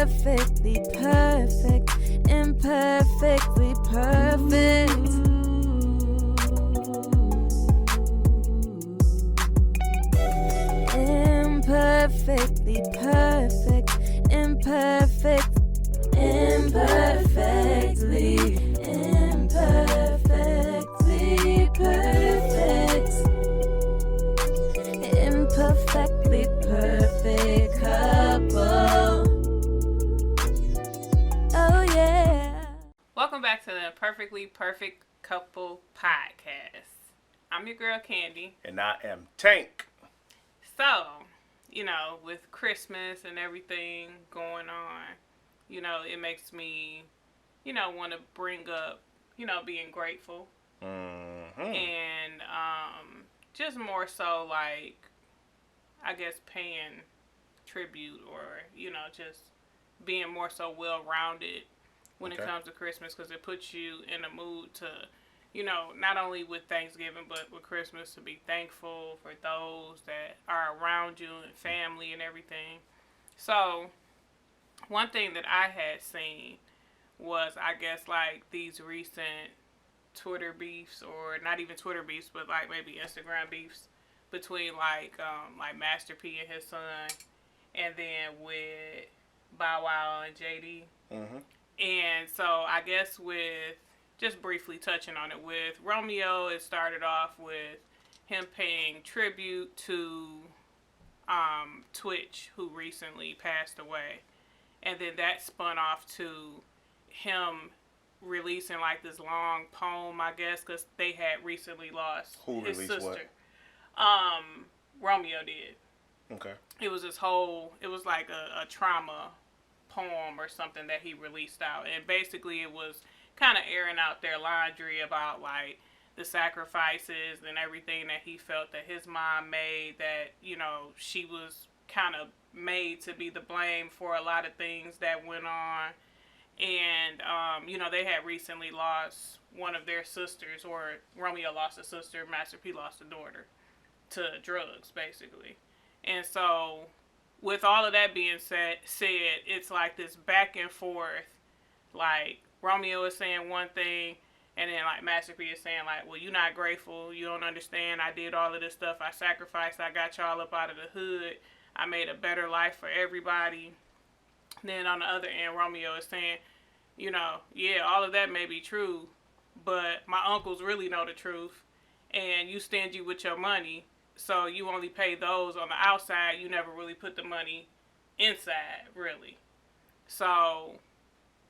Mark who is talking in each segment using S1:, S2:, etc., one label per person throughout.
S1: Imperfectly perfect, imperfectly perfect. Imperfectly perfect, imperfect, imperfectly, imperfectly perfect. Imperfectly perfect couple. Oh yeah.
S2: Welcome back to the Imperfectly Perfect Couple podcast. I'm your girl Kandy.
S3: And I am Tank.
S2: So, with Christmas and everything going on, it makes me, want to bring up, being grateful.
S3: Mm-hmm.
S2: And just more so like, I guess, paying tribute or, just being more so well-rounded when it comes to Christmas, because it puts you in a mood to, not only with Thanksgiving, but with Christmas, to be thankful for those that are around you and family and everything. So, one thing that I had seen was, I guess, like these recent Twitter beefs, or not even Twitter beefs, but like maybe Instagram beefs between like Master P and his son, and then with Bow Wow and JD.
S3: Mm-hmm.
S2: And so I guess with just briefly touching on it, with Romeo, it started off with him paying tribute to Twitch, who recently passed away, and then that spun off to him releasing like this long poem, I guess, because they had recently lost his sister. What? Romeo did.
S3: Okay.
S2: It was it was like a trauma poem or something that he released out, and basically it was kind of airing out their laundry about like the sacrifices and everything that he felt that his mom made, that she was kind of made to be the blame for a lot of things that went on. And they had recently lost one of their sisters, or Romeo lost a sister, Master P lost a daughter to drugs, basically. And so with all of that being said, it's like this back and forth. Like, Romeo is saying one thing, and then like Master P is saying like, well, you're not grateful, you don't understand, I did all of this stuff, I sacrificed, I got y'all up out of the hood, I made a better life for everybody. Then on the other end, Romeo is saying, yeah, all of that may be true, but my uncles really know the truth, and you stingy with your money, so you only pay those on the outside, you never really put the money inside, really. So,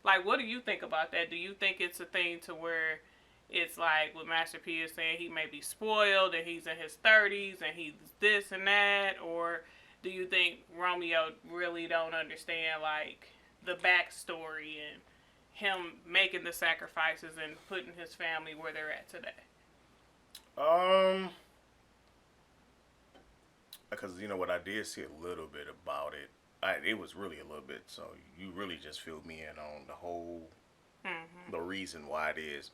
S2: like, what do you think about that? Do you think it's a thing to where it's like what Master P is saying, he may be spoiled and he's in his 30s and he's this and that? Or do you think Romeo really don't understand, like, the backstory and him making the sacrifices and putting his family where they're at today?
S3: Because what, I did see a little bit about it. It was really a little bit, so you really just filled me in on the whole, the reason why it is.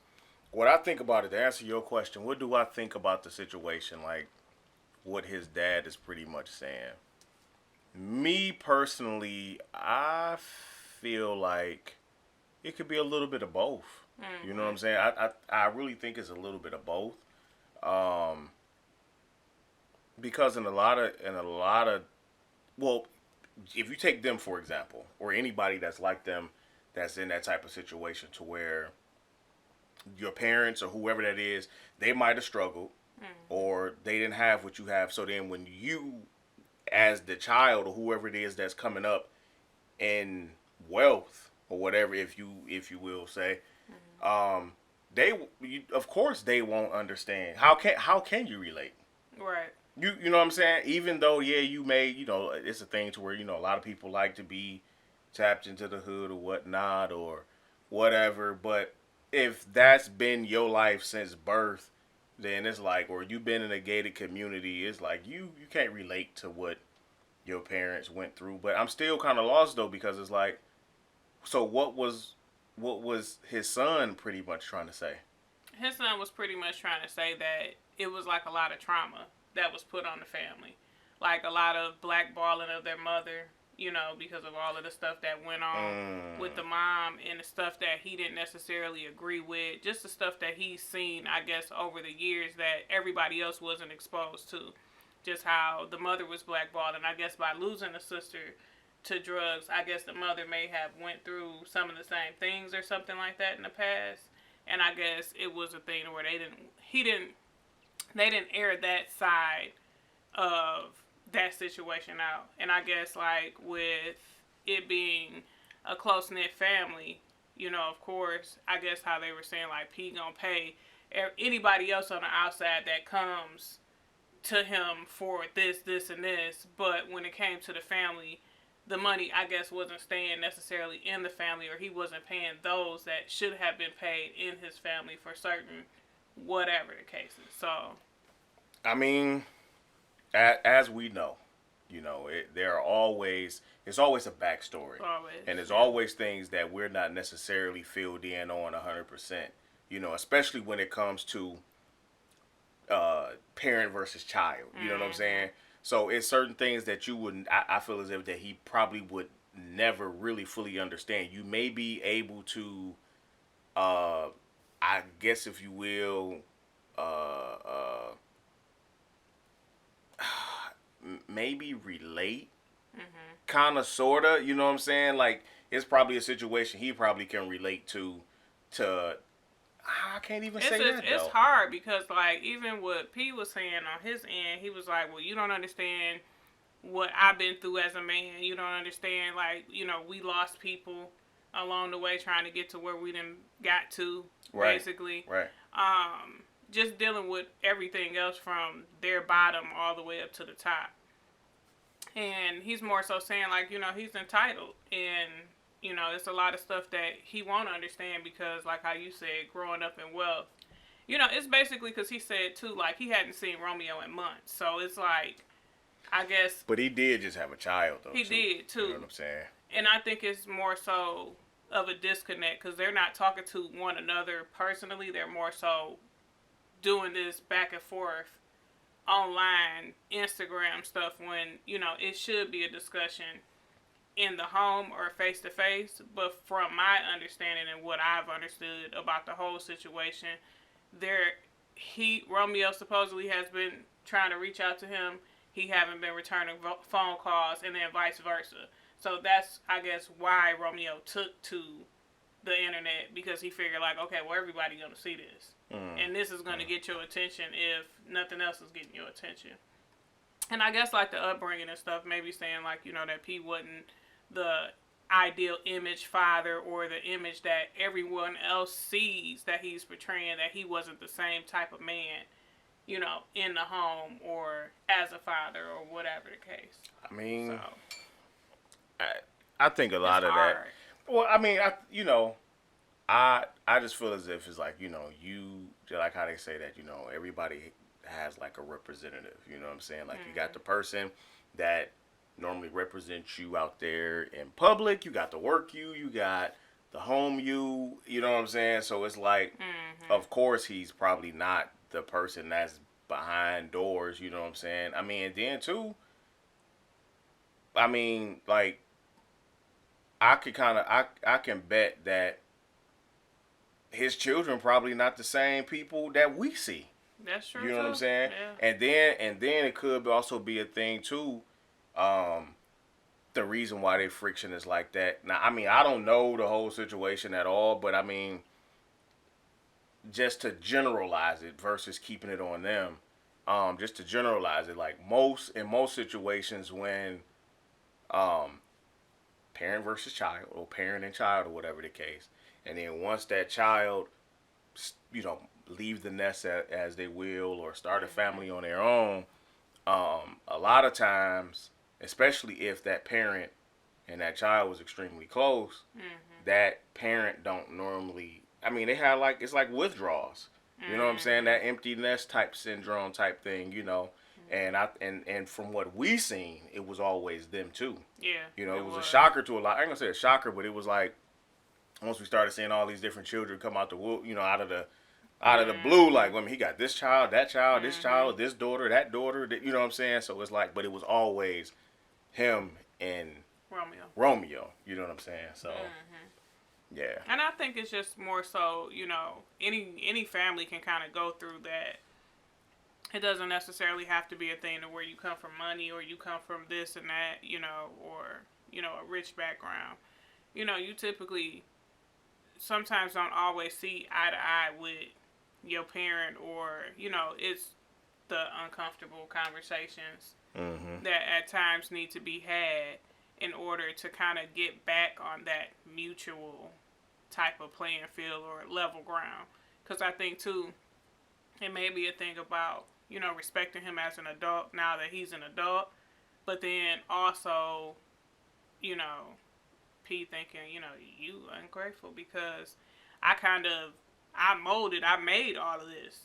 S3: What I think about it, to answer your question, what do I think about the situation, like what his dad is pretty much saying? Me personally, I feel like it could be a little bit of both. You know what I'm saying? I really think it's a little bit of both. Because in a lot of, well, if you take them, for example, or anybody that's like them, that's in that type of situation, to where your parents or whoever that is, they might have struggled, or they didn't have what you have. So then when you, as the child or whoever it is that's coming up in wealth or whatever, if you will say, of course they won't understand. How can you relate?
S2: Right.
S3: You know what I'm saying? Even though, yeah, you may, it's a thing to where, a lot of people like to be tapped into the hood or whatnot or whatever. But if that's been your life since birth, then it's like, or you've been in a gated community, it's like you can't relate to what your parents went through. But I'm still kind of lost, though, because it's like, so what was his son pretty much trying to say?
S2: His son was pretty much trying to say that it was like a lot of trauma that was put on the family. Like a lot of blackballing of their mother, you know, because of all of the stuff that went on with the mom and the stuff that he didn't necessarily agree with, just the stuff that he's seen, I guess, over the years that everybody else wasn't exposed to. Just how the mother was blackballed, and I guess by losing a sister to drugs, I guess the mother may have went through some of the same things or something like that in the past. And I guess it was a thing where they didn't air that side of that situation out. And I guess like with it being a close knit family, you know, of course, I guess how they were saying like P gonna pay anybody else on the outside that comes to him for this, and this. But when it came to the family, the money, I guess, wasn't staying necessarily in the family, or he wasn't paying those that should have been paid in his family for certain, whatever the case is. So,
S3: I mean, as we know, you know, it's always a backstory.
S2: always.
S3: And there's always things that we're not necessarily filled in on 100%, you know, especially when it comes to parent versus child. You know what I'm saying? So it's certain things that you wouldn't, I feel as if that he probably would never really fully understand. You may be able to, I guess if you will, maybe relate, kind of, sort of, you know what I'm saying? Like, it's probably a situation he probably can relate to I can't even say that,
S2: It's
S3: though.
S2: hard because, like, even what P was saying on his end, he was like, well, you don't understand what I've been through as a man. You don't understand, like, you know, we lost people along the way trying to get to where we done got to, basically.
S3: Right.
S2: Just dealing with everything else from their bottom all the way up to the top. And he's more so saying, like, you know, he's entitled. And, you know, it's a lot of stuff that he won't understand because, like how you said, growing up in wealth. You know, it's basically because he said, too, like, he hadn't seen Romeo in months. So it's like, I guess...
S3: But he did just have a child, though.
S2: He did, too.
S3: You know what I'm saying?
S2: And I think it's more so of a disconnect because they're not talking to one another personally. They're more so doing this back and forth online Instagram stuff when, you know, it should be a discussion in the home or face to face. But from my understanding and what I've understood about the whole situation, Romeo supposedly has been trying to reach out to him. He haven't been returning phone calls, and then vice versa. So that's, I guess, why Romeo took to the internet, because he figured, like, okay, well, everybody gonna see this. And this is gonna get your attention if nothing else is getting your attention. And I guess, like, the upbringing and stuff, maybe saying, like, you know, that P wasn't the ideal image father or the image that everyone else sees that he's portraying, that he wasn't the same type of man, you know, in the home or as a father or whatever the case.
S3: I mean,
S2: so,
S3: I think a lot of
S2: hard.
S3: that. Well, I mean, I just feel as if it's like, you know, like how they say that, you know, everybody has like a representative, you know what I'm saying? Like, you got the person that normally represents you out there in public, you got the work you got the home you know what I'm saying? So it's like, of course he's probably not the person that's behind doors, you know what I'm saying? I mean, and then too, I mean, like, I can bet that his children probably not the same people that we see.
S2: That's true.
S3: You know what I'm saying?
S2: Yeah.
S3: And then it could also be a thing too. The reason why their friction is like that. Now, I mean, I don't know the whole situation at all, but I mean, just to generalize it versus keeping it on them. Just to generalize it, like in most situations when parent versus child, or parent and child, or whatever the case, and then once that child, you know, leave the nest as they will, or start a family on their own, a lot of times, especially if that parent and that child was extremely close, that parent don't normally, I mean, they have like, it's like withdrawals. You know what I'm saying? That empty nest type syndrome type thing, you know. And from what we seen, it was always them too.
S2: Yeah.
S3: You know, it was a shocker to a lot. I ain't gonna say a shocker, but it was like, once we started seeing all these different children come out out of the blue, like, I mean, he got this child, that child, this child, this daughter, that daughter, you know what I'm saying? So it's like, but it was always him and
S2: Romeo.
S3: You know what I'm saying? So,
S2: Mm-hmm.
S3: yeah.
S2: And I think it's just more so, you know, any family can kind of go through that. It doesn't necessarily have to be a thing to where you come from money or you come from this and that, you know, or, you know, a rich background. You know, you typically sometimes don't always see eye to eye with your parent, or, you know, it's the uncomfortable conversations that at times need to be had in order to kind of get back on that mutual type of playing field or level ground. Because I think, too, it may be a thing about, you know, respecting him as an adult now that he's an adult, but then also, you know, P thinking, you know, you ungrateful because I made all of this.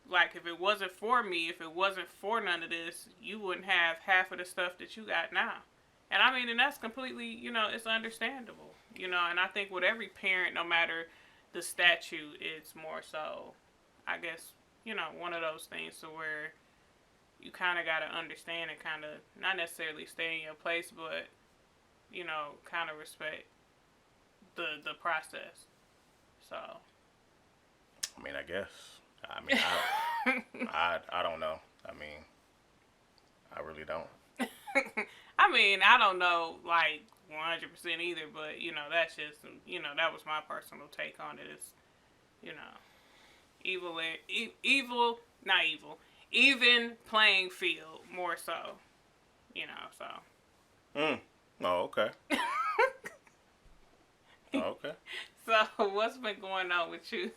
S2: Like, if it wasn't for me, if it wasn't for none of this, you wouldn't have half of the stuff that you got now. And I mean, and that's completely, you know, it's understandable, you know, and I think with every parent, no matter the statute, it's more so, I guess, you know, one of those things to where you kind of got to understand and kind of not necessarily stay in your place, but, you know, kind of respect the process. So.
S3: I mean, I guess. I mean, I don't know. I mean, I really don't.
S2: I mean, I don't know, like, 100% either, but, you know, that's just, you know, that was my personal take on it. It's, you know, not evil, even playing field, more so, you know, so.
S3: Oh, okay. Okay.
S2: So, what's been going on with you?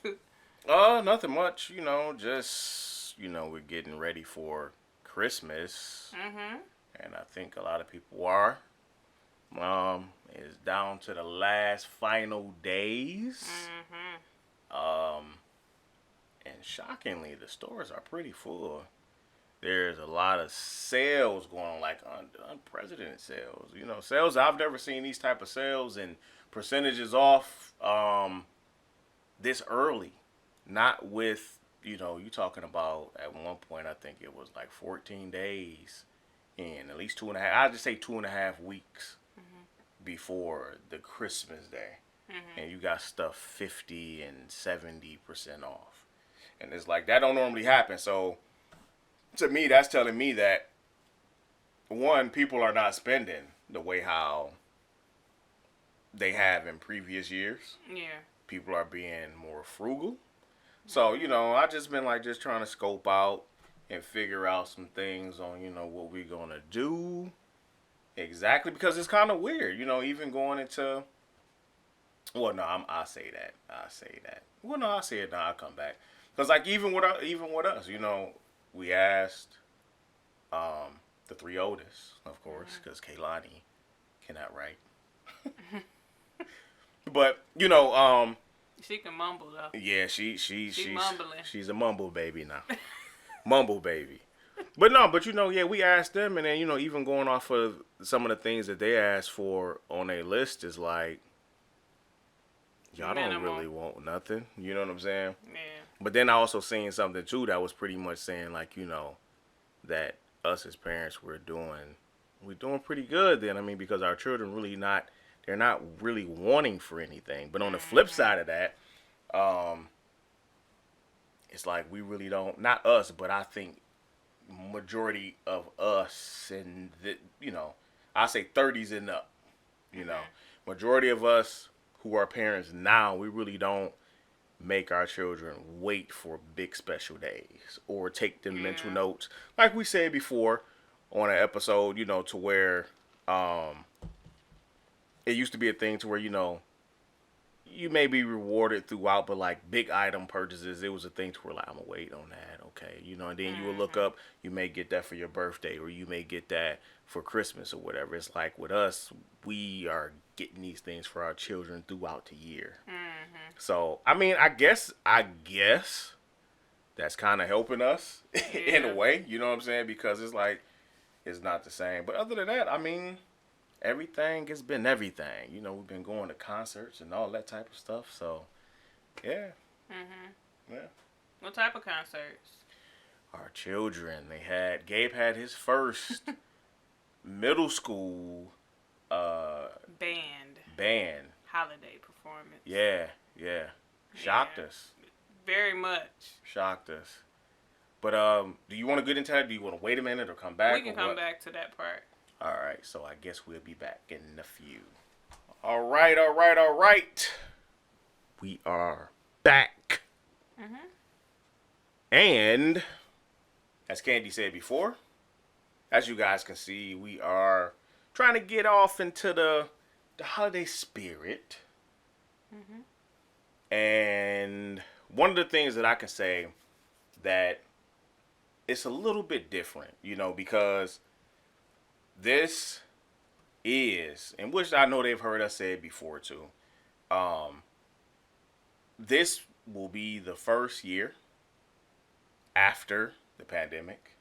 S3: Nothing much, you know, just, you know, we're getting ready for Christmas.
S2: Mm-hmm.
S3: And I think a lot of people are. It's down to the last final days.
S2: Mm-hmm.
S3: And shockingly, the stores are pretty full. There's a lot of sales going on, like unprecedented sales. You know, sales, I've never seen these type of sales and percentages off this early. Not with, you know, you talking about at one point, I think it was like 14 days and at least 2.5, I'd just say 2.5 weeks before the Christmas day. And you got stuff 50 and 70% off. And it's like, that don't normally happen. So to me, that's telling me that, one, people are not spending the way how they have in previous years.
S2: Yeah.
S3: People are being more frugal. So, you know, I just been like just trying to scope out and figure out some things on, you know, what we're going to do exactly, because it's kind of weird, you know, even going into, well, no, I say that. Well, no, I say it now, I'll come back. Because, like, even with us, you know, we asked the three oldest, of course, because Kaylani cannot write. But, you know,
S2: she can mumble, though.
S3: yeah, she's
S2: mumbling.
S3: She's a mumble baby now. Mumble baby. But you know, yeah, we asked them, and then, you know, even going off of some of the things that they asked for on their list is like, y'all don't really want nothing. You know what I'm saying?
S2: Yeah.
S3: But then I also seen something too that was pretty much saying, like, you know, that us as parents we're doing pretty good then. I mean, because our children they're not really wanting for anything. But on the flip side of that, it's like we really don't, not us, but I think majority of us, and you know, I say 30s and up, you know, majority of us who are parents now, we really don't make our children wait for big special days or take them mental notes, like we said before on an episode, you know, to where it used to be a thing to where, you know, you may be rewarded throughout, but like big item purchases, it was a thing to where like, I'm gonna wait on that, okay, you know, and then you will look up, you may get that for your birthday, or you may get that for Christmas or whatever. It's like with us, we are getting these things for our children throughout the year. So I mean, I guess that's kind of helping us in a way, you know what I'm saying, because it's like it's not the same. But other than that, I mean, everything has been everything. You know, we've been going to concerts and all that type of stuff. So, yeah. Yeah.
S2: What type of concerts?
S3: Our children, Gabe had his first middle school
S2: band holiday performance.
S3: Yeah. Shocked us.
S2: Very much.
S3: Shocked us. But do you want to get into that? Do you want to wait a minute or come back?
S2: We can come back to that part.
S3: All right. So I guess we'll be back in a few. All right. We are back.
S2: Mm-hmm.
S3: And as Kandy said before, as you guys can see, we are trying to get off into the holiday spirit.
S2: Mm-hmm.
S3: And one of the things that I can say that it's a little bit different, because this is, and which I know they've heard us say it before too, this will be the first year after the pandemic.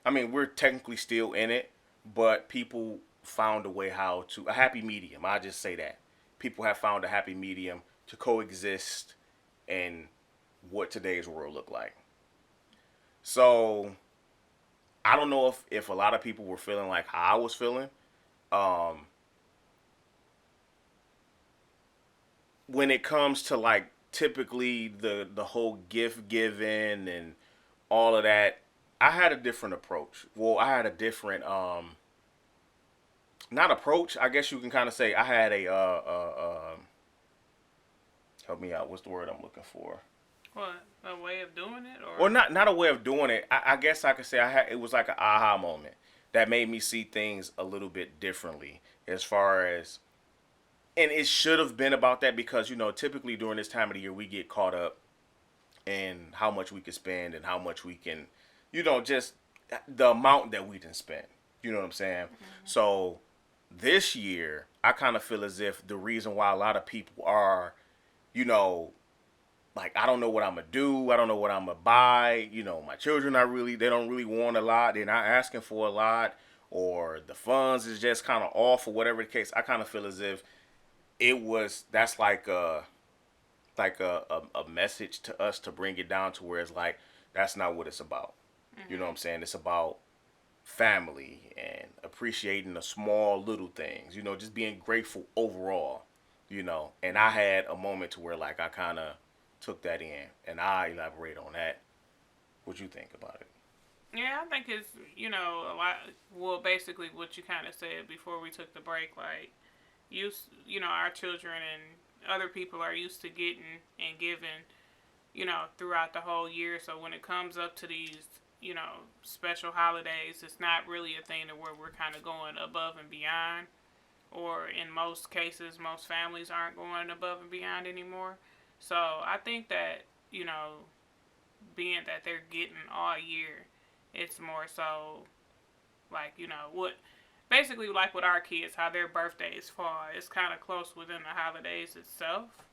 S3: I mean, we're technically still in it, but people found a happy medium. I just say that. People have found a happy medium to coexist in what today's world look like. So, I don't know if a lot of people were feeling like how I was feeling. When it comes to like typically the whole gift giving and all of that, I had a different approach. Well, I had a different not approach. I guess you can kind of say I had a help me out. What's the word I'm looking for?
S2: What, a way of doing it, or
S3: not a way of doing it. I guess I could say it was like an aha moment that made me see things a little bit differently as far as, and it should have been about that because typically during this time of the year we get caught up in how much we can spend and how much we can, just the amount that we can spend. You know what I'm saying? Mm-hmm. So this year I kind of feel as if the reason why a lot of people are, like, I don't know what I'm going to do. I don't know what I'm going to buy. My children they don't really want a lot. They're not asking for a lot, or the funds is just kind of off or whatever the case. I kind of feel as if that's like a message to us to bring it down to where it's like, that's not what it's about. Mm-hmm. You know what I'm saying? It's about family and appreciating the small little things, just being grateful overall, and I had a moment to where like I kind of took that in, and I elaborate on that. What you think about it?
S2: Yeah, I think it's, a lot, well, basically what you kind of said before we took the break, like, our children and other people are used to getting and giving, throughout the whole year. So when it comes up to these, special holidays, it's not really a thing to where we're kind of going above and beyond. Or in most cases, most families aren't going above and beyond anymore. So I think that, being that they're getting all year, it's more so like, basically like with our kids, how their birthdays fall, it's kind of close within the holidays itself.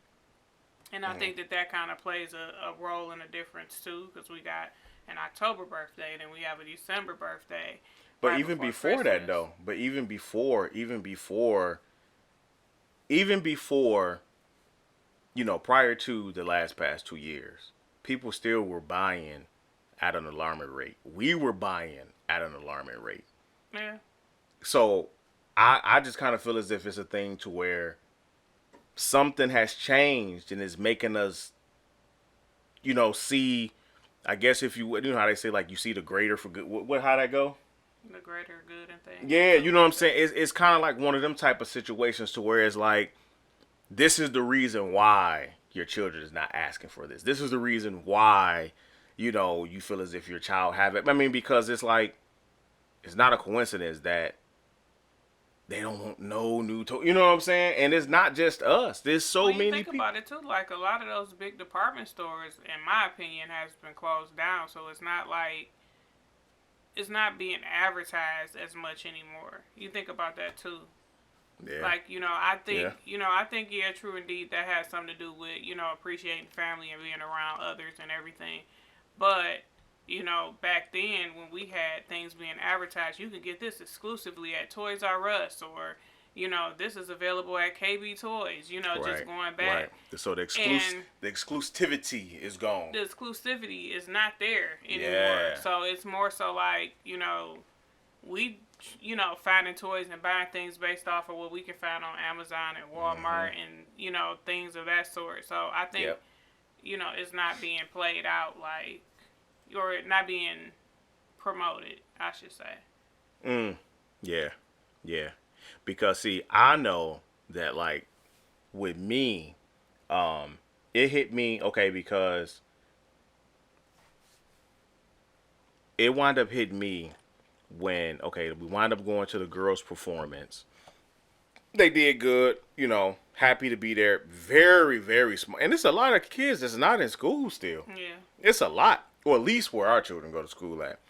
S2: And I think that kind of plays a role in the difference too, because we got an October birthday, then we have a December birthday.
S3: But right even before that though, even before, prior to the past 2 years, people still were buying at an alarming rate. We were buying at an alarming rate.
S2: Yeah.
S3: So I just kind of feel as if it's a thing to where something has changed and is making us, see, I guess if you know how they say, like, you see the greater for good. How'd that go?
S2: The greater good and things.
S3: Yeah, you know what I'm saying? It's kind of like one of them type of situations to where it's like, this is the reason why your children is not asking for this. This is the reason why, you feel as if your child have it. I mean, because it's like, it's not a coincidence that they don't want no new you know what I'm saying? And it's not just us. There's so many people.
S2: Think about it too. Like a lot of those big department stores, in my opinion, has been closed down. So it's not like it's not being advertised as much anymore. You think about that too.
S3: Yeah.
S2: Like, I think, yeah, true indeed, that has something to do with, appreciating family and being around others and everything. But, back then when we had things being advertised, you could get this exclusively at Toys R Us, or, this is available at KB Toys,
S3: right,
S2: just going back.
S3: Right. So the exclusivity is gone.
S2: The exclusivity is not there anymore.
S3: Yeah.
S2: So it's more so like, we finding toys and buying things based off of what we can find on Amazon and Walmart and things of that sort. So I think
S3: Yep.
S2: it's not being played out like, or not being promoted, I should say.
S3: Yeah. Yeah. Because see, I know that like with me, it hit me okay because it wound up hitting me when we wind up going to the girls' performance. They did good, happy to be there. Very, very small. And it's a lot of kids that's not in school still.
S2: Yeah.
S3: It's a lot. Or at least where our children go to school at.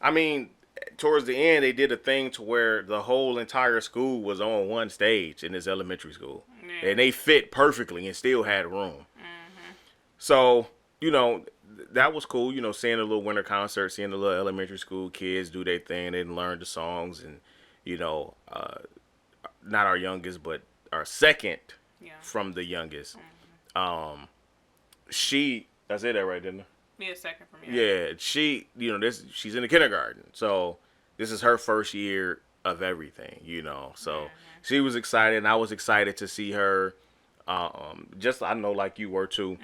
S3: I mean, towards the end, they did a thing to where the whole entire school was on one stage in this elementary school.
S2: Yeah.
S3: And they fit perfectly and still had room. So, that was cool, seeing a little winter concert, seeing the little elementary school kids do their thing. They learn the songs and, not our youngest, but our second from the youngest. I said that right, didn't I?
S2: Yeah, second from you.
S3: Yeah, she's in the kindergarten. So this is her first year of everything, So she was excited and I was excited to see her. Just, I know like you were too,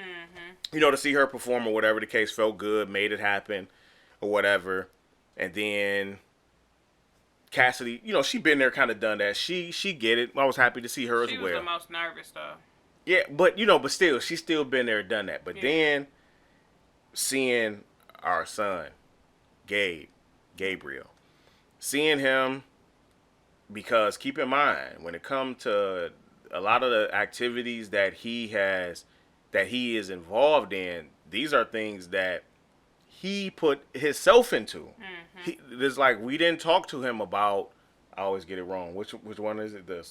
S3: to see her perform or whatever the case, felt good, made it happen or whatever. And then Cassidy, she been there, kind of done that. She get it. I was happy to see her as well.
S2: She was the most nervous though.
S3: Yeah, but still, she's still been there, done that. But then seeing our son, Gabriel, seeing him, because keep in mind when it comes to a lot of the activities that he is involved in, these are things that he put himself into. It's like we didn't talk to him about. I always get it wrong. Which one is it? The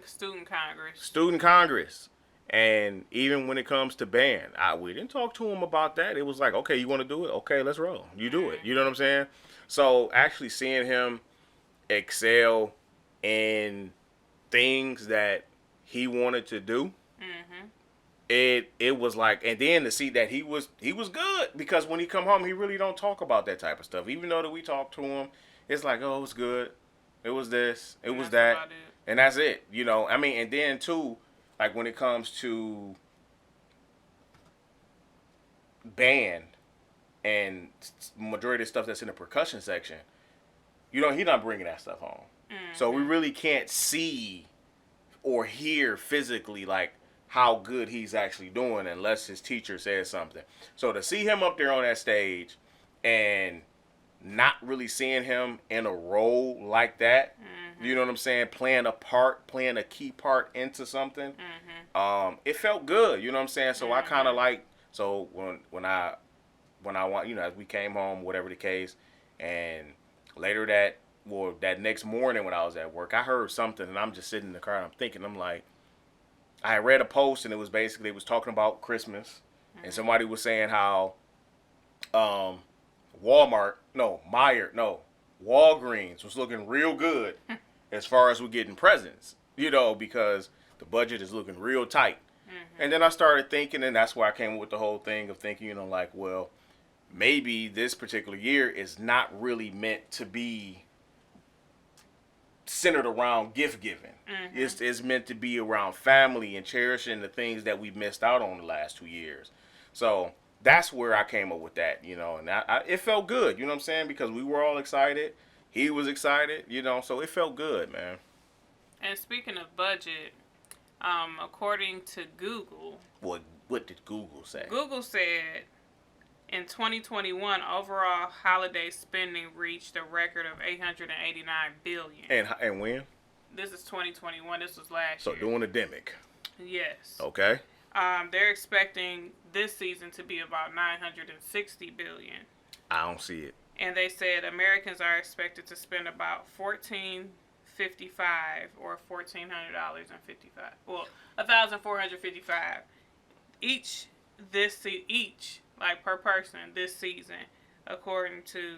S2: Student Congress.
S3: Student Congress. And even when it comes to band, we didn't talk to him about that. It was like, okay, you want to do it? Okay, let's roll. You do it. You know what I'm saying? So actually seeing him excel in things that he wanted to do, it was like, and then to see that he was good, because when he come home, he really don't talk about that type of stuff. Even though that we talk to him, it's like, oh, it was good. It was this. It was that. And that's it. I mean, and then too, like when it comes to band and majority of the stuff that's in the percussion section, he's not bringing that stuff home. So we really can't see or hear physically like how good he's actually doing unless his teacher says something. So to see him up there on that stage and not really seeing him in a role like that, you know what I'm saying, playing a key part into something, it felt good, you know what I'm saying? So I kind of like, so when I want, as we came home, whatever the case, and later that next morning when I was at work, I heard something and I'm just sitting in the car and I'm thinking, I'm like, I had read a post and it was talking about Christmas, and somebody was saying how Walgreens was looking real good as far as we're getting presents, because the budget is looking real tight. And then I started thinking, and that's why I came up with the whole thing of thinking, like, well, maybe this particular year is not really meant to be centered around gift giving. It's meant to be around family and cherishing the things that we've missed out on the last 2 years. So that's where I came up with that, and it felt good, you know what I'm saying? Because we were all excited. He was excited, so it felt good, man.
S2: And speaking of budget, according to Google.
S3: What did Google say?
S2: Google said in 2021, overall holiday spending reached a record of $889 billion.
S3: And when?
S2: This is 2021. This was last
S3: So
S2: year.
S3: during the demic.
S2: Yes.
S3: Okay.
S2: They're expecting this season to be about $960 billion.
S3: I don't see it.
S2: And they said Americans are expected to spend about $1,455 or $1,400.55. Well, $1,455 each per person this season, according to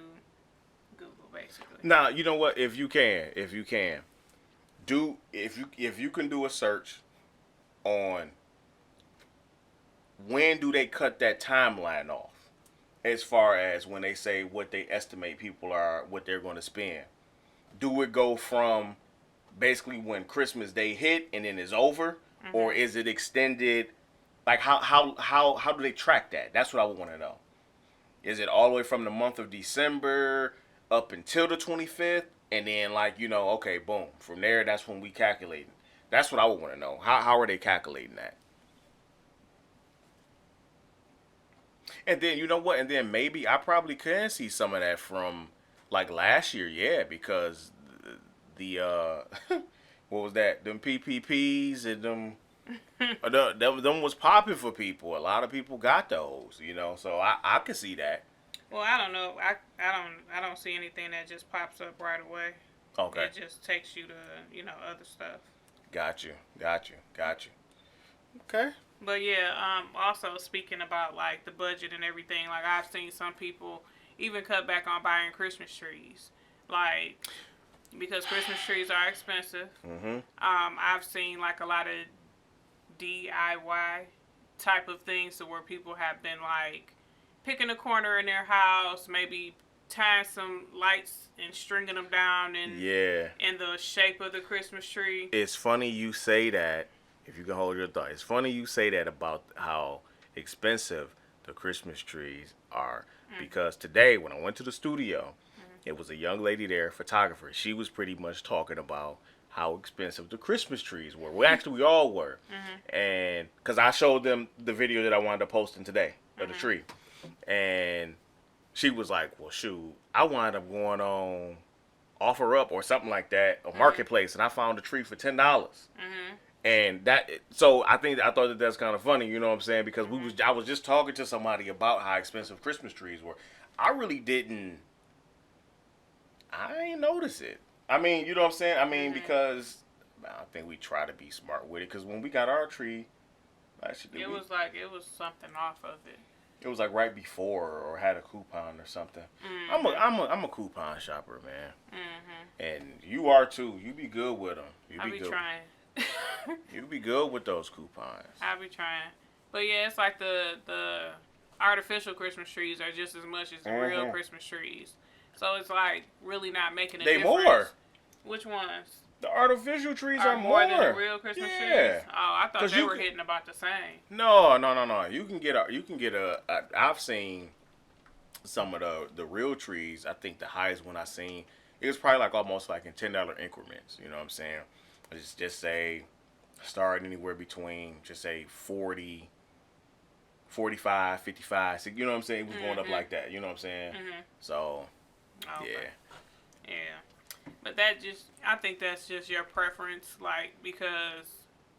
S2: Google, basically.
S3: Now, you know what? If you can do a search on when do they cut that timeline off, as far as when they say what they estimate people are, what they're going to spend. do it go from basically when Christmas Day hit and then it's over, or is it extended? Like how do they track that? That's what I would want to know. Is it all the way from the month of December up until the 25th, and then like okay, boom, from there that's when we calculating. That's what I would want to know. How are they calculating that? And then you know what? And then maybe I probably can see some of that from like last year, yeah, because the what was that? Them PPPs and them was popping for people. A lot of people got those, So I could see that.
S2: Well, I don't know. I don't see anything that just pops up right away.
S3: Okay.
S2: It just takes you to other stuff.
S3: Got you. Okay.
S2: But yeah, also speaking about like the budget and everything, like I've seen some people even cut back on buying Christmas trees, like because Christmas trees are expensive. I've seen like a lot of DIY type of things, to where people have been like picking a corner in their house, maybe tying some lights and stringing them down in the shape of the Christmas tree.
S3: It's funny you say that. If you can hold your thought, it's funny you say that about how expensive the Christmas trees are. Because today, when I went to the studio, it was a young lady there, photographer. She was pretty much talking about how expensive the Christmas trees were. Well, actually, we all were. And because I showed them the video that I wanted to post in today of the tree. And she was like, well, shoot, I wound up going on OfferUp or something like that, a marketplace, and I found a tree for $10. And so I thought that that's kind of funny, you know what I'm saying? Because I was just talking to somebody about how expensive Christmas trees were. I ain't notice it. I mean, you know what I'm saying? I mean, because I think we try to be smart with it. Because when we got our tree,
S2: it was something off of it.
S3: It was like right before, or had a coupon or something. I'm a coupon shopper, man. And you are too. You be good with them.
S2: I be trying.
S3: You be good with those coupons.
S2: I be trying. But yeah, it's like the artificial Christmas trees are just as much as the real Christmas trees. So it's like really not making a difference.
S3: They more.
S2: Which ones?
S3: The artificial trees are
S2: more than the real Christmas trees. Oh, I thought they were hitting about the same.
S3: No. You can get I've seen some of the real trees. I think the highest one I seen, it was probably like almost like in $10 increments. You know what I'm saying? Just say start anywhere between just say 40, 45, 55. You know what I'm saying? It was going up like that. You know what I'm saying? So yeah.
S2: But I think that's just your preference, like, because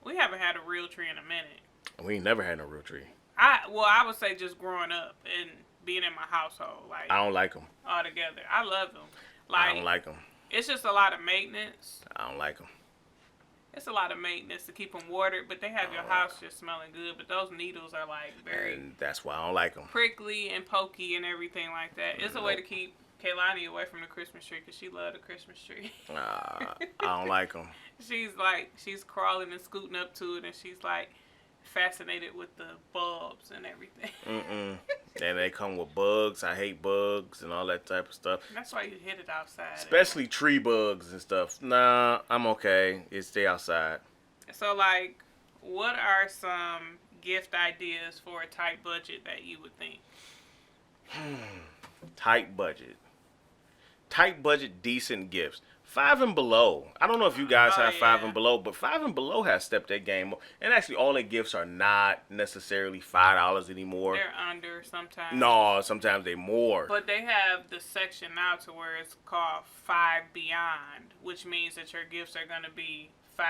S2: we haven't had a real tree in a minute.
S3: We ain't never had no real tree.
S2: I would say just growing up and being in my household, like,
S3: I don't like them
S2: all together. I love them. Like,
S3: I don't like them.
S2: It's just a lot of maintenance.
S3: I don't like them.
S2: It's a lot of maintenance to keep them watered, but they have your house just smelling good. But those needles are like very.
S3: And that's why I don't like them.
S2: Prickly and pokey and everything like that. It's a way to keep Kaylani away from the Christmas tree, because she loved the Christmas tree.
S3: I don't like them.
S2: She's crawling and scooting up to it, and she's like fascinated with the bulbs and everything.
S3: And they come with bugs. I hate bugs and all that type of stuff.
S2: That's why you hit it outside.
S3: Especially tree bugs and stuff. Nah, I'm okay. It stay outside. So,
S2: like, what are some gift ideas for a tight budget that you would think?
S3: Tight budget, decent gifts. 5 and below. I don't know if you guys have 5 and below, but 5 and below has stepped their game up. And actually, all their gifts are not necessarily $5 anymore.
S2: They're under sometimes.
S3: No, sometimes they're more.
S2: But they have the section now to where it's called 5 Beyond, which means that your gifts are going to be 5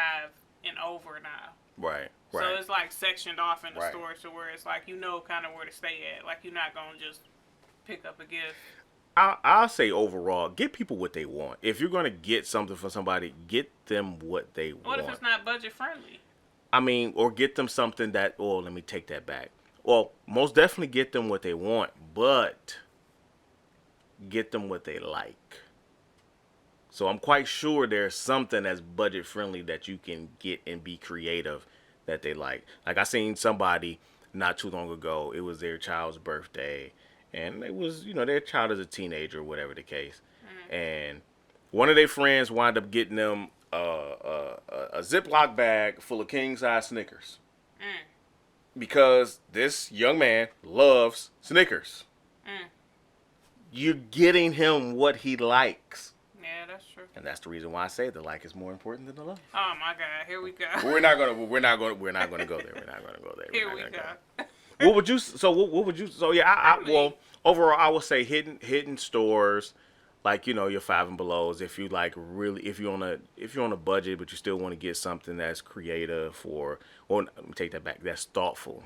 S2: and over now.
S3: Right.
S2: So it's like sectioned off in the store to where it's like kind of where to stay at. Like, you're not going to just pick up a gift.
S3: I'll say overall, get people what they want. If you're going to get something for somebody, get them what they want.
S2: What if it's not budget friendly?
S3: I mean, or get them something that, let me take that back. Well, most definitely get them what they want, but get them what they like. So I'm quite sure there's something that's budget friendly that you can get and be creative that they like. Like, I seen somebody not too long ago, it was their child's birthday. And it was, their child is a teenager or whatever the case. And One of their friends wound up getting them a Ziploc bag full of king size Snickers. Because this young man loves Snickers. You're getting him what he likes.
S2: Yeah, that's true.
S3: And that's the reason why I say the like is more important than the love.
S2: Oh my God, here we go.
S3: We're not gonna go there. We're not gonna go there.
S2: Here we go.
S3: What would you? So yeah, well, overall, I would say hidden stores, like your Five and Belows. If you like really, if you're on a budget, but you still want to get something that's creative or let me take that back, that's thoughtful.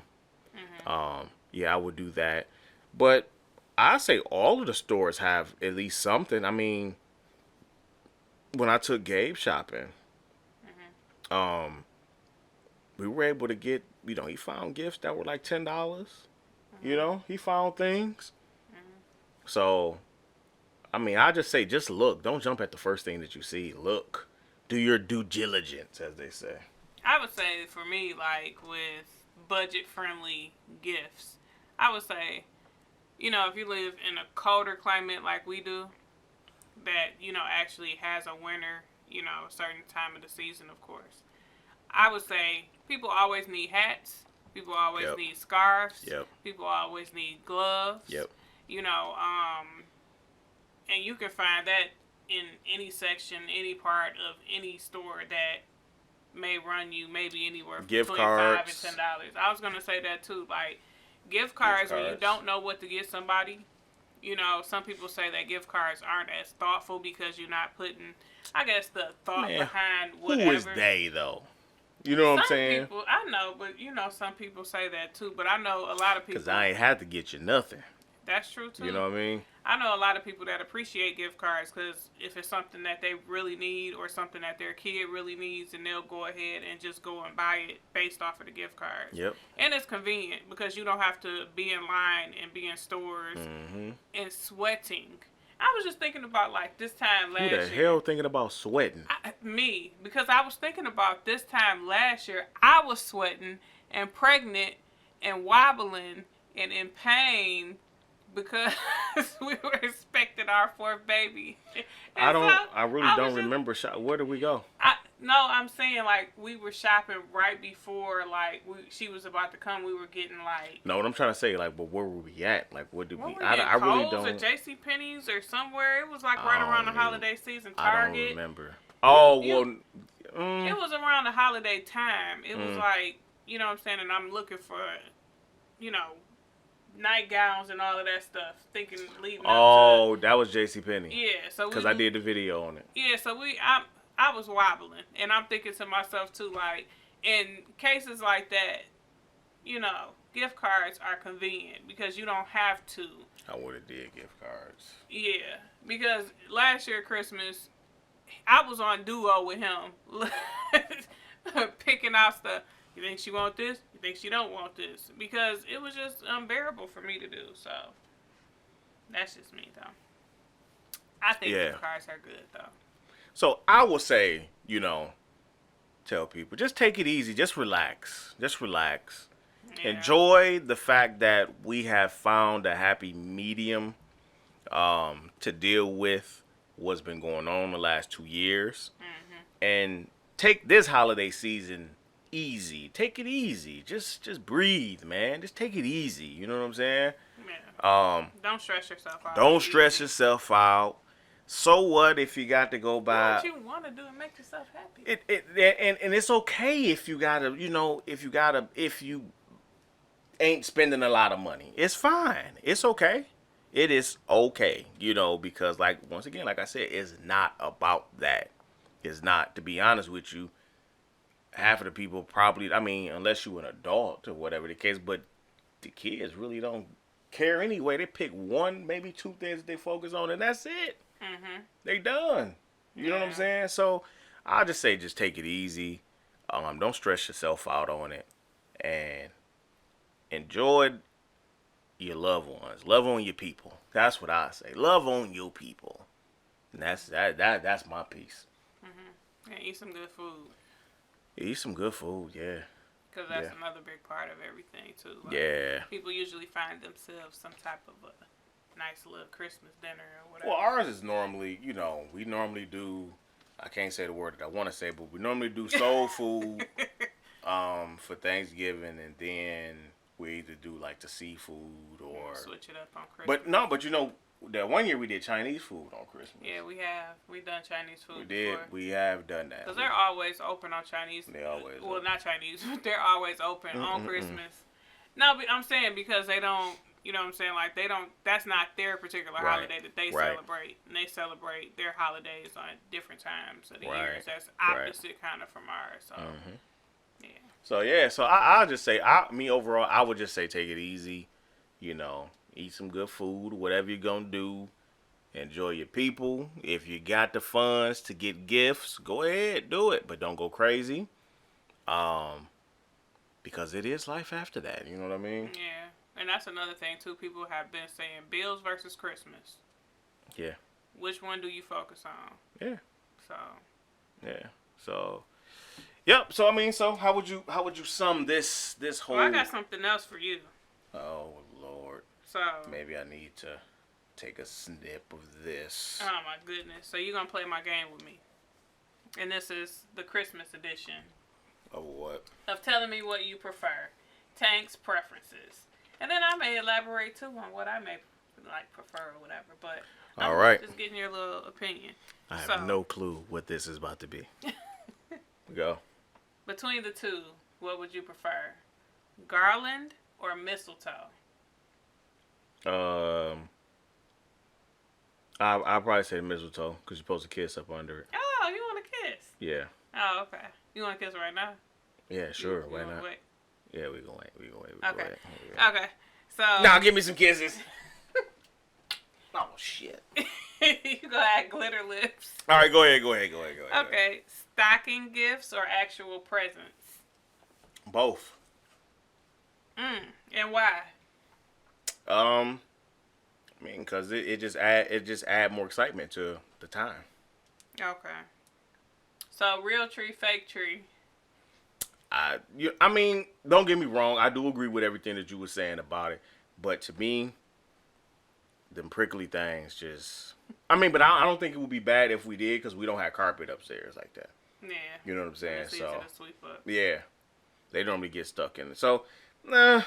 S3: Yeah, I would do that. But I say all of the stores have at least something. I mean, when I took Gabe shopping, we were able to get, he found gifts that were like $10. He found things. So, I mean, I just say, just look. Don't jump at the first thing that you see. Look. Do your due diligence, as they say.
S2: I would say for me, like with budget-friendly gifts, I would say, if you live in a colder climate like we do, that, actually has a winter, a certain time of the season, of course. I would say people always need hats. People always need scarves. People always need gloves. And you can find that in any section, any part of any store that may run you maybe anywhere between $5 and $10. I was gonna say that too. Like gift cards when you don't know what to get somebody. Some people say that gift cards aren't as thoughtful because you're not putting, I guess, the thought behind whatever.
S3: Who is they though? You know what I'm saying?
S2: People, I know, but some people say that too. But I know a lot of people.
S3: Because I ain't had to get you nothing.
S2: That's true too.
S3: You know what I mean?
S2: I know a lot of people that appreciate gift cards because if it's something that they really need or something that their kid really needs, and they'll go ahead and just go and buy it based off of the gift card. And it's convenient because you don't have to be in line and be in stores and sweating. I was just thinking about like this time last year.
S3: Who the hell thinking about sweating?
S2: Me, because I was thinking about this time last year. I was sweating and pregnant and wobbling and in pain because we were expecting our fourth baby.
S3: I really don't remember. Where did we go?
S2: I'm saying like we were shopping right before like she was about to come. We were getting like.
S3: No, what I'm trying to say, like, but where were we at? Like, what did we?
S2: I really don't. Or J.C. Penney's or somewhere. It was like right around the holiday season. Target.
S3: I don't remember. It
S2: was around the holiday time. It was like, what I'm saying, and I'm looking for, nightgowns and all of that stuff. Leading up to.
S3: Oh, that was J.C. Penney.
S2: Yeah, so
S3: because I did the video on it.
S2: Yeah, so I was wobbling, and I'm thinking to myself too, like in cases like that, gift cards are convenient because you don't have to.
S3: I would have did gift cards.
S2: Yeah, because last year Christmas, I was on duo with him, picking out stuff. You think she want this? You think she don't want this? Because it was just unbearable for me to do. So that's just me, though. I think gift cards are good, though.
S3: So I will say, tell people, just take it easy. Just relax. Yeah. Enjoy the fact that we have found a happy medium to deal with what's been going on the last 2 years. And take this holiday season easy. Take it easy. Just breathe, man. Just take it easy. You know what I'm saying?
S2: Yeah. Don't stress yourself out.
S3: Don't stress yourself out. So what if you got to go by?
S2: Do what you want to do and make yourself happy.
S3: And it's okay if you gotta, if you ain't spending a lot of money. It's fine. It's okay. It is okay. Because once again, like I said, it's not about that. It's not. To be honest with you, half of the people probably, unless you're an adult or whatever the case, but the kids really don't care anyway. They pick one, maybe two things that they focus on, and that's it. They done. You know what I'm saying? So I'll just say, just take it easy. Don't stress yourself out on it, and enjoy your loved ones. Love on your people. That's what I say. Love on your people. And that's my piece.
S2: And eat some good food.
S3: Eat some good food, yeah.
S2: Because that's another big part of everything, too.
S3: Yeah.
S2: People usually find themselves some type of nice little Christmas dinner or whatever.
S3: Well, ours is normally, we normally do. I can't say the word that I want to say, but we normally do soul food for Thanksgiving, and then we either do like the seafood or
S2: switch it up on Christmas.
S3: But no, but that one year we did Chinese food on Christmas.
S2: Yeah, we have. We've done Chinese food.
S3: We did.
S2: Before.
S3: We have done that.
S2: Because they're always open on Chinese.
S3: They always.
S2: Well,
S3: open.
S2: not Chinese. They're always open on Christmas. No, but I'm saying because they don't. You know what I'm saying? Like they don't. That's not their particular holiday that they celebrate, and they celebrate their holidays on different times of the years. That's opposite kind of from ours. So yeah. So
S3: I'll just say, overall, I would just say take it easy. Eat some good food, whatever you're gonna do. Enjoy your people. If you got the funds to get gifts, go ahead, do it, but don't go crazy. Because it is life after that. You know what I mean?
S2: Yeah. And that's another thing, too. People have been saying bills versus Christmas.
S3: Yeah.
S2: Which one do you focus on?
S3: Yeah.
S2: So.
S3: Yeah. So. Yep. So how would you sum this whole?
S2: Well, I got something else for you.
S3: Oh Lord.
S2: So.
S3: Maybe I need to take a snip of this.
S2: Oh my goodness. So you're gonna play my game with me. And this is the Christmas edition.
S3: Of what?
S2: Of telling me what you prefer. Tank's preferences. And then I may elaborate too on what I may prefer or whatever. But
S3: all right,
S2: just getting your little opinion.
S3: I have no clue what this is about to be. Go.
S2: Between the two, what would you prefer? Garland or mistletoe?
S3: I'll probably say mistletoe because you're supposed to kiss up under it.
S2: Oh, you want to kiss?
S3: Yeah.
S2: Oh, okay. You want to kiss right now?
S3: Yeah, sure. Why not?
S2: Wait?
S3: Yeah, we gonna wait.
S2: Okay. Okay. So.
S3: Now give me some kisses. Oh shit.
S2: You gonna add glitter lips.
S3: All right, go ahead.
S2: Okay. Stocking gifts or actual presents?
S3: Both.
S2: And why?
S3: I mean, because it just add more excitement to the time.
S2: Okay. So real tree, fake tree.
S3: I mean, don't get me wrong. I do agree with everything that you were saying about it, but to me, them prickly things just. I mean, but I don't think it would be bad if we did because we don't have carpet upstairs like that.
S2: Yeah.
S3: You know what I'm saying?
S2: It's easy to sweep up.
S3: Yeah, they normally get stuck in it. So, nah,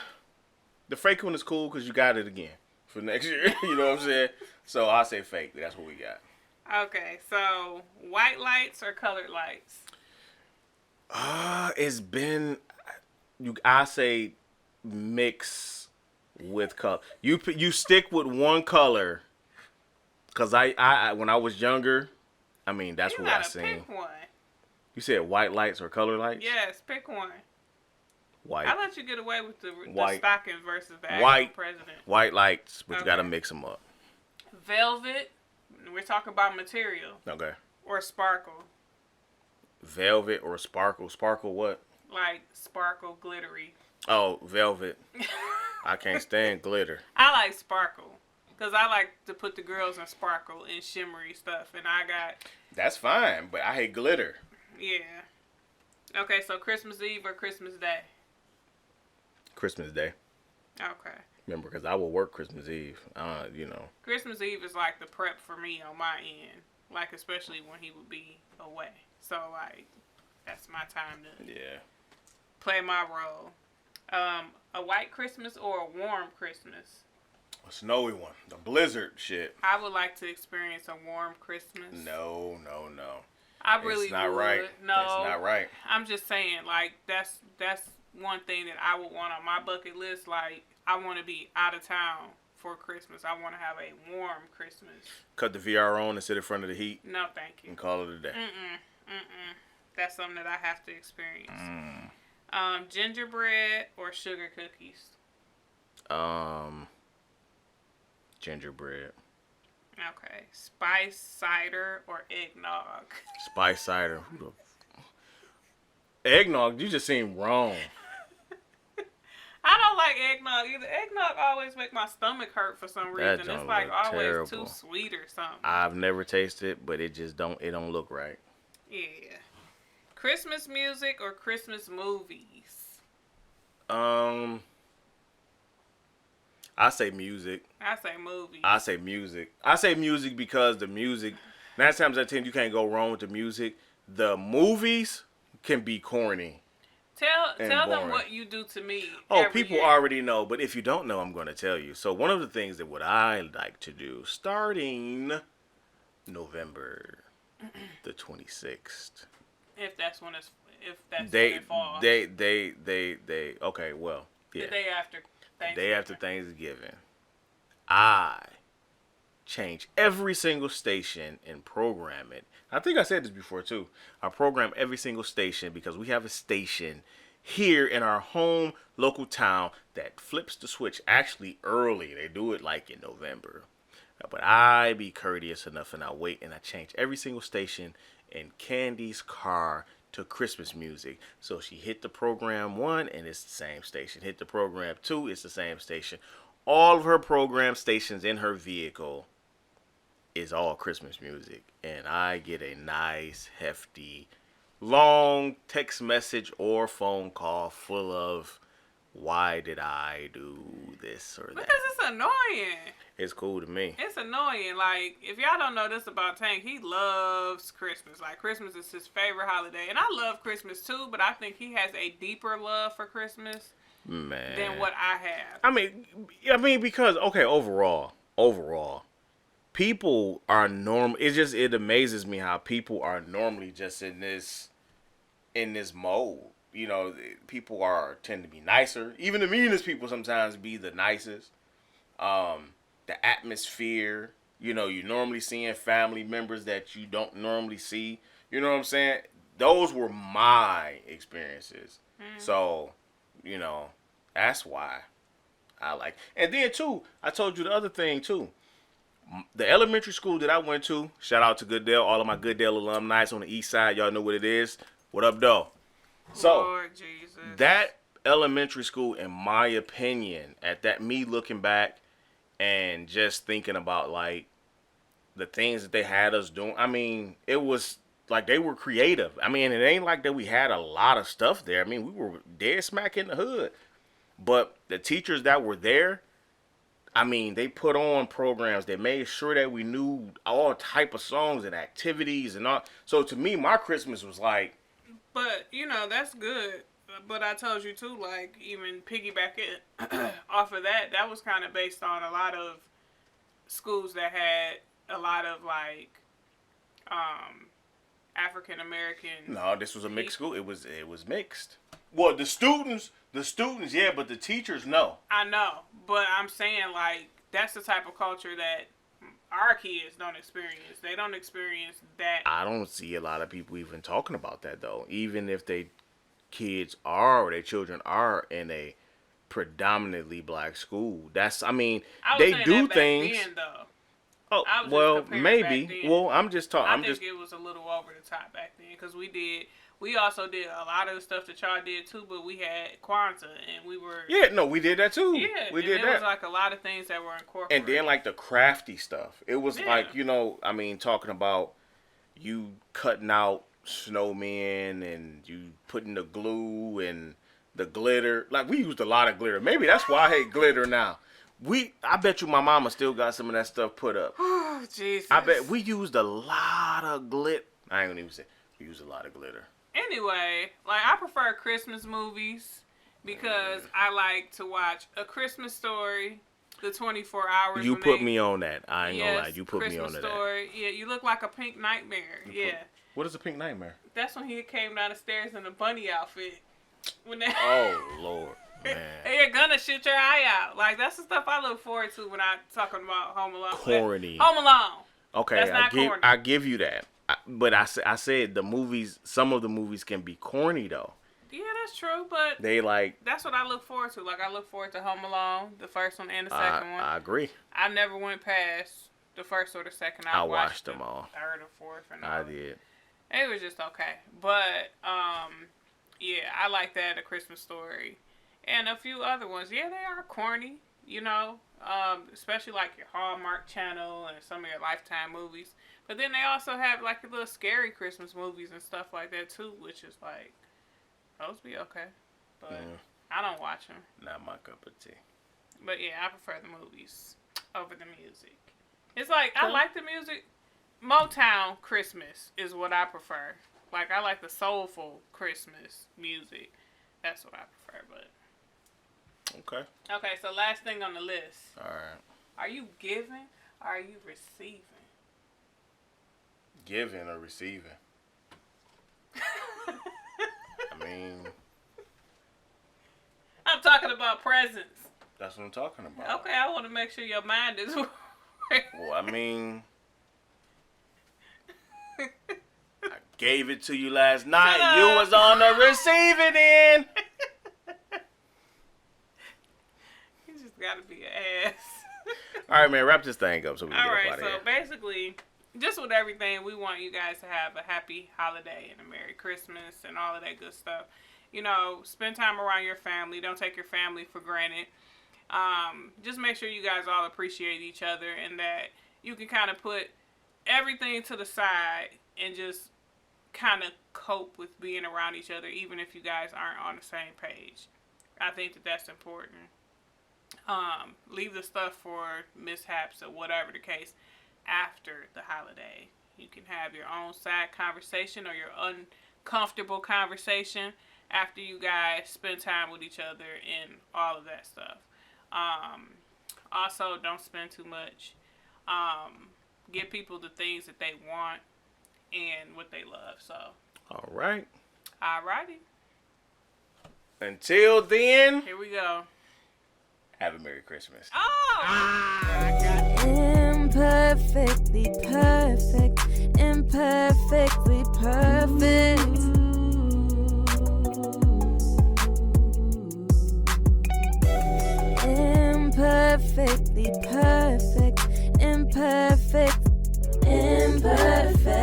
S3: the fake one is cool because you got it again for next year. You know what I'm saying? So I say fake. That's what we got.
S2: Okay, so white lights or colored lights?
S3: It's been. I say mix with color. You stick with one color. Cause I when I was younger, I mean that's what I seen.
S2: Pick one.
S3: You said white lights or color lights?
S2: Yes, pick one.
S3: White.
S2: I let you get away with the
S3: White.
S2: stockings versus the actual president.
S3: White lights, but you gotta mix them up.
S2: Velvet. We're talking about material.
S3: Okay.
S2: Or sparkle.
S3: Velvet or sparkle. Sparkle what?
S2: Like sparkle, glittery.
S3: Oh, velvet. I can't stand glitter.
S2: I like sparkle. Because I like to put the girls in sparkle and shimmery stuff. And I got...
S3: That's fine, but I hate glitter.
S2: Yeah. Okay, so Christmas Eve or Christmas Day?
S3: Christmas Day.
S2: Okay.
S3: Remember, because I will work Christmas Eve.
S2: Christmas Eve is like the prep for me on my end. Like, especially when he would be away. So, like, that's my time to play my role. A white Christmas or a warm Christmas?
S3: A snowy one. The blizzard shit.
S2: I would like to experience a warm Christmas.
S3: No.
S2: I really
S3: It's not
S2: would.
S3: right.
S2: No.
S3: It's not right.
S2: I'm just saying, like, that's one thing that I would want on my bucket list. Like, I want to be out of town for Christmas. I want to have a warm Christmas.
S3: Cut the VR on and sit in front of the heat.
S2: No, thank you.
S3: And call it a day.
S2: That's something that I have to experience. Gingerbread or sugar cookies?
S3: Gingerbread.
S2: Okay. Spice cider or eggnog?
S3: Spice cider. Eggnog, you just seem wrong.
S2: I don't like eggnog either. Eggnog always make my stomach hurt for some reason. It's like always
S3: terrible.
S2: too sweet or something.
S3: I've never tasted it, but it just don't look right.
S2: Yeah. Christmas music or Christmas movies?
S3: I say music.
S2: I say movies.
S3: I say music. I say music because the music, 9 times out of 10, you can't go wrong with the music. The movies can be corny.
S2: Tell them what you do to me.
S3: Oh, people already know, but if you don't know, I'm going to tell you. So one of the things that what I like to do, starting November the 26th.
S2: If that's when it falls.
S3: Okay, well, yeah.
S2: The day after Thanksgiving.
S3: The day after Thanksgiving. I change every single station and program it. I think I said this before too. I program every single station because we have a station here in our home local town that flips the switch actually early. They do it like in November. But I be courteous enough and I wait and I change every single station in Kandy's car to Christmas music. So she hit the program 1 and it's the same station. Hit the program 2, it's the same station. All of her program stations in her vehicle is all Christmas music. And I get a nice, hefty, long text message or phone call full of, why did I do this or that?
S2: Because it's annoying.
S3: It's cool to me.
S2: It's annoying. Like, if y'all don't know this about Tank, he loves Christmas. Like, Christmas is his favorite holiday. And I love Christmas too, but I think he has a deeper love for Christmas than what I have.
S3: I mean, because, okay, overall, people are normal. It amazes me how people are normally just in this mode. You know, people tend to be nicer. Even the meanest people sometimes be the nicest. The atmosphere, you know, you normally seeing family members that you don't normally see. You know what I'm saying? Those were my experiences. So, you know, that's why I like. And then too, I told you the other thing too. The elementary school that I went to, shout out to Goodale, all of my Goodale alumni on the east side. Y'all know what it is. What up, though? So,
S2: Lord Jesus.
S3: That elementary school, in my opinion, me looking back and just thinking about, like, the things that they had us doing, I mean, it was, like, they were creative. I mean, it ain't like that we had a lot of stuff there. I mean, we were dead smack in the hood. But the teachers that were there, I mean, they put on programs that made sure that we knew all type of songs and activities and all. So, to me, my Christmas was like...
S2: But, you know, that's good. But I told you, too, like, even piggyback it off of that, that was kind of based on a lot of schools that had a lot of, like, African-American...
S3: No, this was a mixed school. It was mixed. Well, the students, yeah, but the teachers, no.
S2: I know, but I'm saying, like, that's the type of culture that our kids don't experience. They don't experience that.
S3: I don't see a lot of people even talking about that, though. Even if they kids are or their children are in a predominantly black school. They do things.
S2: Then, though.
S3: Oh, well, maybe. Well, I'm just talking.
S2: I think it was a little over the top back then because we also did a lot of the stuff that y'all did too, but we had Kwanzaa and we were...
S3: Yeah, no, we did that too.
S2: Yeah,
S3: we did that.
S2: It was like a lot of things that were incorporated.
S3: And then like the crafty stuff. It was like, you know, I mean, talking about you cutting out snowmen and you putting the glue and the glitter. Like we used a lot of glitter. Maybe that's why I hate glitter now. I bet you my mama still got some of that stuff put up.
S2: Oh, Jesus.
S3: I bet we used a lot of glitter. I ain't gonna even say we used a lot of glitter.
S2: Anyway, like I prefer Christmas movies because I like to watch A Christmas Story, the 24 hours.
S3: You put me on that. I ain't gonna lie. You put me on that.
S2: Christmas Story. Yeah, you look like a pink nightmare.
S3: What is a pink nightmare?
S2: That's when he came down the stairs in a bunny outfit.
S3: Oh Lord. Man.
S2: You're gonna shoot your eye out. Like that's the stuff I look forward to when I'm talking about Home Alone.
S3: Corny.
S2: Home Alone.
S3: Okay,
S2: that's not corny.
S3: I give you that. But I said the movies. Some of the movies can be corny though.
S2: Yeah, that's true. But that's what I look forward to. Like I look forward to Home Alone, the first one and the second one.
S3: I agree.
S2: I never went past the first or the second.
S3: I watched them all.
S2: Third or fourth.
S3: I did.
S2: It was just okay. But yeah, I like that. A Christmas Story. And a few other ones. Yeah, they are corny, you know, especially like your Hallmark Channel and some of your Lifetime movies. But then they also have like your little scary Christmas movies and stuff like that too, which is like, those be okay. But I don't watch them.
S3: Not my cup of tea.
S2: But yeah, I prefer the movies over the music. It's like, I like the music. Motown Christmas is what I prefer. Like, I like the soulful Christmas music. That's what I prefer, but...
S3: Okay.
S2: Okay, so last thing on the list.
S3: All right.
S2: Are you giving or are you receiving?
S3: Giving or receiving? I mean...
S2: I'm talking about presents.
S3: That's what I'm talking about.
S2: Okay, I want to make sure your mind is...
S3: Well, I mean... I gave it to you last night. You was on the receiving end.
S2: You just gotta be an ass.
S3: All right, man. Wrap this thing up so we can
S2: All
S3: get
S2: right,
S3: up out of
S2: so
S3: here.
S2: basically, just with everything, we want you guys to have a happy holiday and a Merry Christmas and all of that good stuff. You know, spend time around your family. Don't take your family for granted. Just make sure you guys all appreciate each other and that you can kind of put everything to the side and just kind of cope with being around each other, even if you guys aren't on the same page. I think that that's important. Leave the stuff for mishaps or whatever the case after the holiday. You can have your own sad conversation or your uncomfortable conversation after you guys spend time with each other and all of that stuff. Also, don't spend too much. Give people the things that they want and what they love. So,
S3: All right.
S2: alrighty.
S3: Until then,
S2: Here we go.
S3: have a Merry Christmas.
S1: Imperfectly perfect, imperfectly perfect. Imperfectly perfect, imperfect, imperfectly,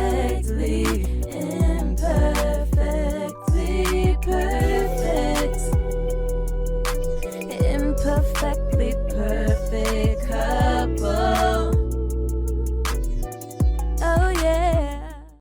S1: imperfectly perfect, imperfect.